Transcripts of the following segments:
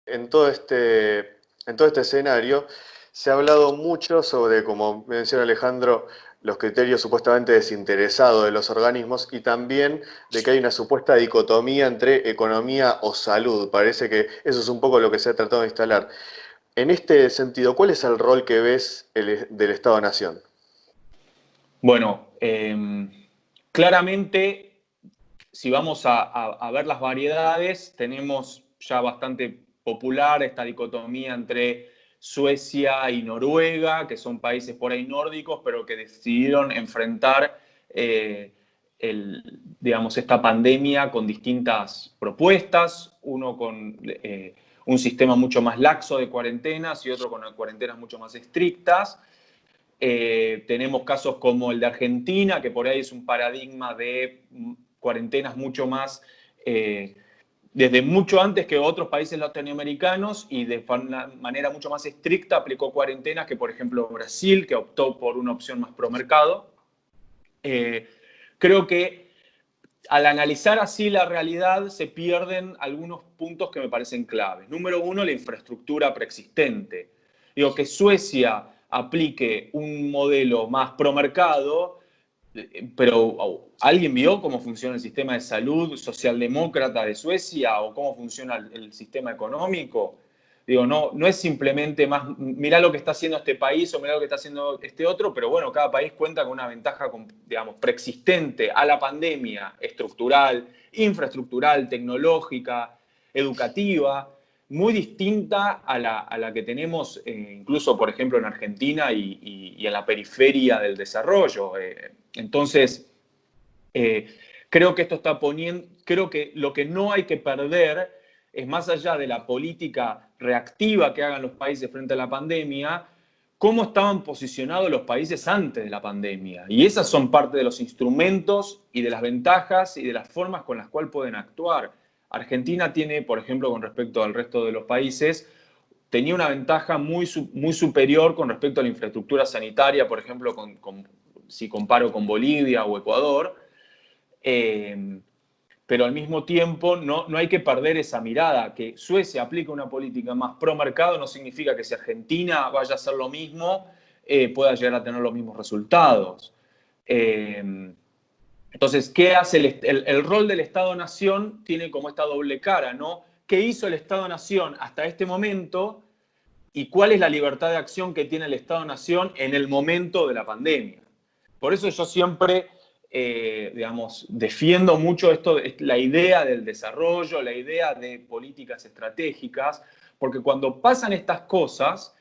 en todo este escenario se ha hablado mucho sobre, como menciona Alejandro, los criterios supuestamente desinteresados de los organismos y también de que hay una supuesta dicotomía entre economía o salud. Parece que eso es un poco lo que se ha tratado de instalar. En este sentido, ¿cuál es el rol que ves del Estado-Nación? Bueno, claramente, si vamos a ver las variedades, tenemos ya bastante popular esta dicotomía entre Suecia y Noruega, que son países por ahí nórdicos, pero que decidieron enfrentar digamos, esta pandemia con distintas propuestas, uno con un sistema mucho más laxo de cuarentenas y otro con cuarentenas mucho más estrictas. Tenemos casos como el de Argentina, que por ahí es un paradigma de cuarentenas mucho más, desde mucho antes que otros países latinoamericanos y de una manera mucho más estricta aplicó cuarentenas que, por ejemplo, Brasil, que optó por una opción más pro mercado. Creo que al analizar así la realidad se pierden algunos puntos que me parecen claves. Número uno, la infraestructura preexistente. Digo, que Suecia aplique un modelo más pro mercado, pero ¿alguien vio cómo funciona el sistema de salud socialdemócrata de Suecia o cómo funciona el sistema económico? Digo, no es simplemente más, mirá lo que está haciendo este país o mirá lo que está haciendo este otro, pero bueno, cada país cuenta con una ventaja, digamos, preexistente a la pandemia, estructural, infraestructural, tecnológica, educativa, muy distinta a la que tenemos incluso, por ejemplo, en Argentina y en la periferia del desarrollo. Entonces, creo que esto está poniendo, creo que lo que no hay que perder es, más allá de la política reactiva que hagan los países frente a la pandemia, cómo estaban posicionados los países antes de la pandemia. Y esas son parte de los instrumentos y de las ventajas y de las formas con las cuales pueden actuar. Argentina tiene, por ejemplo, con respecto al resto de los países, tenía una ventaja muy superior con respecto a la infraestructura sanitaria, por ejemplo, si comparo con Bolivia o Ecuador. Pero al mismo tiempo no hay que perder esa mirada, que Suecia aplica una política más pro mercado no significa que si Argentina vaya a hacer lo mismo, pueda llegar a tener los mismos resultados. Entonces, ¿qué hace el rol del Estado-Nación? Tiene como esta doble cara, ¿no? ¿Qué hizo el Estado-Nación hasta este momento y cuál es la libertad de acción que tiene el Estado-Nación en el momento de la pandemia? Por eso yo siempre, digamos, defiendo mucho esto, la idea del desarrollo, la idea de políticas estratégicas, porque cuando pasan estas cosas,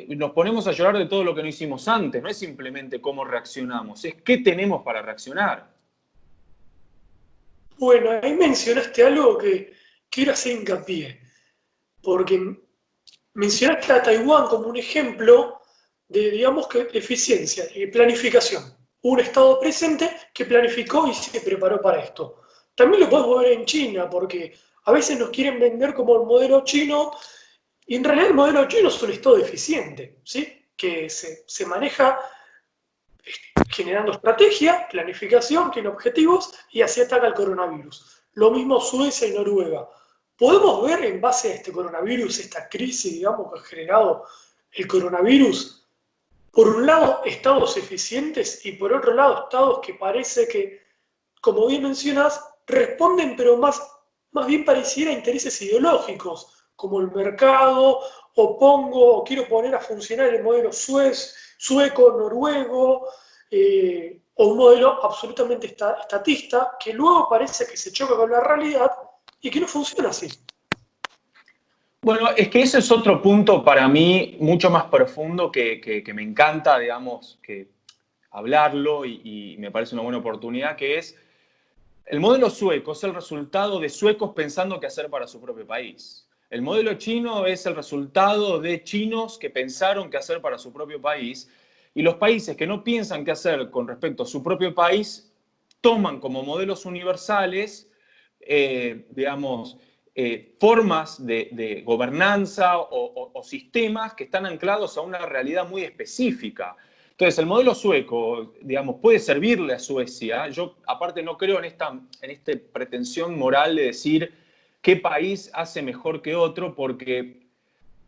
nos ponemos a llorar de todo lo que no hicimos antes. No es simplemente cómo reaccionamos, es qué tenemos para reaccionar. Bueno, ahí mencionaste algo que quiero hacer hincapié, porque mencionaste a Taiwán como un ejemplo de, digamos, que eficiencia y planificación. Un Estado presente que planificó y se preparó para esto. También lo podemos ver en China, porque a veces nos quieren vender como el modelo chino, y en realidad el modelo chino es un Estado eficiente, ¿sí? Que se maneja generando estrategia, planificación, tiene objetivos y así ataca el coronavirus. Lo mismo Suecia y Noruega. Podemos ver en base a este coronavirus, esta crisis, digamos, que ha generado el coronavirus, por un lado, estados eficientes y por otro lado, estados que parece que, como bien mencionas, responden, pero más bien pareciera a intereses ideológicos, como el mercado, o quiero poner a funcionar el modelo sueco, noruego, o un modelo absolutamente estatista, que luego parece que se choca con la realidad y que no funciona así. Bueno, es que ese es otro punto para mí mucho más profundo que me encanta, digamos, que hablarlo y me parece una buena oportunidad, que es el modelo sueco es el resultado de suecos pensando qué hacer para su propio país. El modelo chino es el resultado de chinos que pensaron qué hacer para su propio país. Y los países que no piensan qué hacer con respecto a su propio país toman como modelos universales, digamos, formas de gobernanza o sistemas que están anclados a una realidad muy específica. Entonces, el modelo sueco, digamos, puede servirle a Suecia. Yo, aparte, no creo en esta pretensión moral de decir qué país hace mejor que otro, porque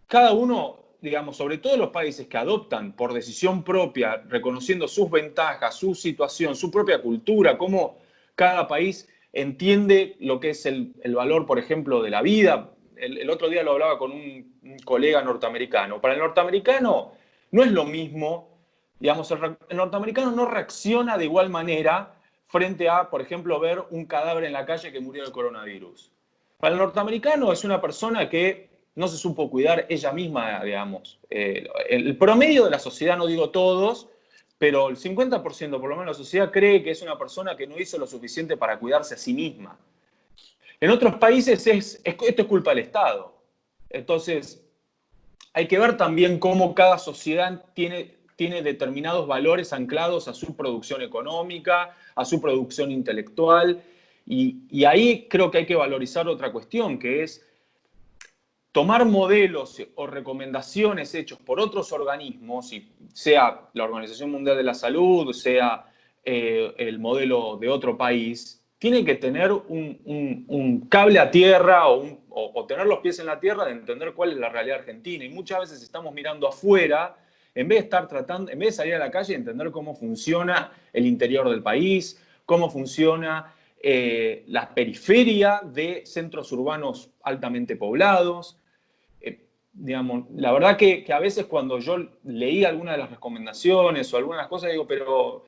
cada uno, digamos, sobre todo los países que adoptan por decisión propia, reconociendo sus ventajas, su situación, su propia cultura, cómo cada país entiende lo que es el valor, por ejemplo, de la vida. El otro día lo hablaba con un colega norteamericano. Para el norteamericano no es lo mismo, digamos, el norteamericano no reacciona de igual manera frente a, por ejemplo, ver un cadáver en la calle que murió del coronavirus. Para el norteamericano es una persona que no se supo cuidar ella misma, digamos. El promedio de la sociedad, no digo todos, pero el 50% por lo menos de la sociedad cree que es una persona que no hizo lo suficiente para cuidarse a sí misma. En otros países esto es culpa del Estado. Entonces, hay que ver también cómo cada sociedad tiene determinados valores anclados a su producción económica, a su producción intelectual, y ahí creo que hay que valorizar otra cuestión, que es tomar modelos o recomendaciones hechos por otros organismos, sea la Organización Mundial de la Salud, sea el modelo de otro país, tiene que tener un cable a tierra o tener los pies en la tierra de entender cuál es la realidad argentina. Y muchas veces estamos mirando afuera, en vez de salir a la calle y entender cómo funciona el interior del país, cómo funciona la periferia de centros urbanos altamente poblados. Digamos, la verdad que a veces cuando yo leí algunas de las recomendaciones o algunas cosas, digo, pero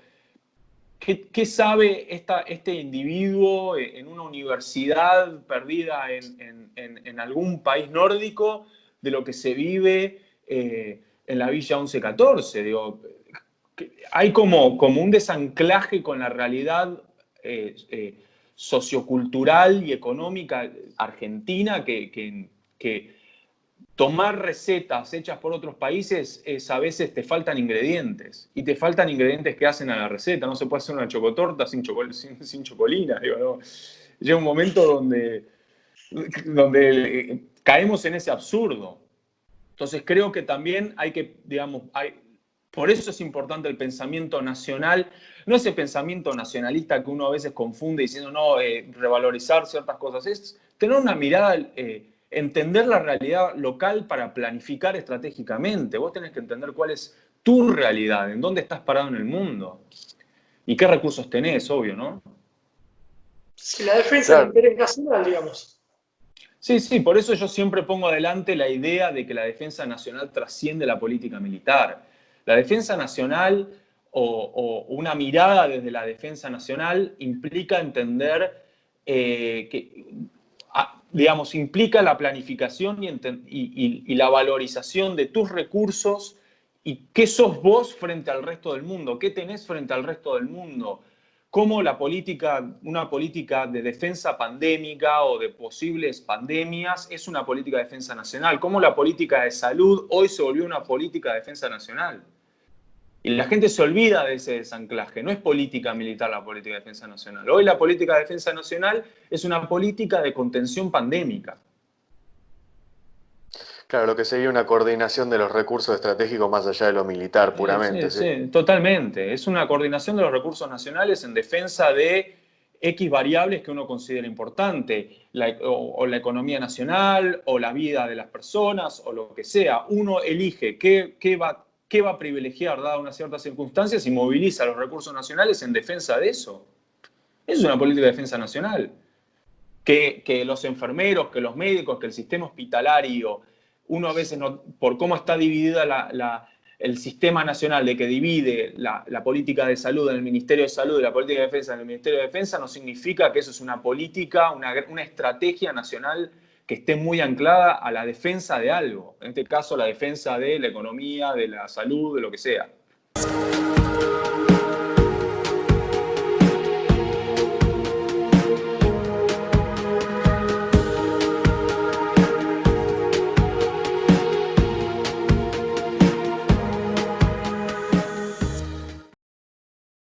¿qué sabe este individuo en una universidad perdida en algún país nórdico de lo que se vive en la Villa 1114? Digo, hay como un desanclaje con la realidad sociocultural y económica argentina que tomar recetas hechas por otros países a veces te faltan ingredientes. Y te faltan ingredientes que hacen a la receta. No se puede hacer una chocotorta sin chocolina. Digo, ¿no? Llega un momento donde caemos en ese absurdo. Entonces creo que también hay que, digamos, por eso es importante el pensamiento nacional, no ese pensamiento nacionalista que uno a veces confunde diciendo, no, revalorizar ciertas cosas, es tener una mirada, entender la realidad local para planificar estratégicamente. Vos tenés que entender cuál es tu realidad, en dónde estás parado en el mundo y qué recursos tenés, obvio, ¿no? Si la defensa del interés nacional, digamos. Sí, por eso yo siempre pongo adelante la idea de que la defensa nacional trasciende la política militar. La defensa nacional o una mirada desde la defensa nacional implica entender digamos, implica la planificación y la valorización de tus recursos y qué sos vos frente al resto del mundo, qué tenés frente al resto del mundo. Cómo una política de defensa pandémica o de posibles pandemias es una política de defensa nacional. Cómo la política de salud hoy se volvió una política de defensa nacional. Y la gente se olvida de ese desanclaje. No es política militar la política de defensa nacional. Hoy la política de defensa nacional es una política de contención pandémica. Claro, lo que sería una coordinación de los recursos estratégicos más allá de lo militar puramente. Sí, totalmente. Es una coordinación de los recursos nacionales en defensa de X variables que uno considera importante, o la economía nacional, o la vida de las personas, o lo que sea. Uno elige qué va a privilegiar dadas unas ciertas circunstancias y moviliza los recursos nacionales en defensa de eso. Eso es una política de defensa nacional. Que los enfermeros, que los médicos, que el sistema hospitalario, uno a veces, por cómo está dividida el sistema nacional, de que divide la política de salud en el Ministerio de Salud y la política de defensa en el Ministerio de Defensa, no significa que eso es una política, una estrategia nacional que esté muy anclada a la defensa de algo. En este caso, la defensa de la economía, de la salud, de lo que sea.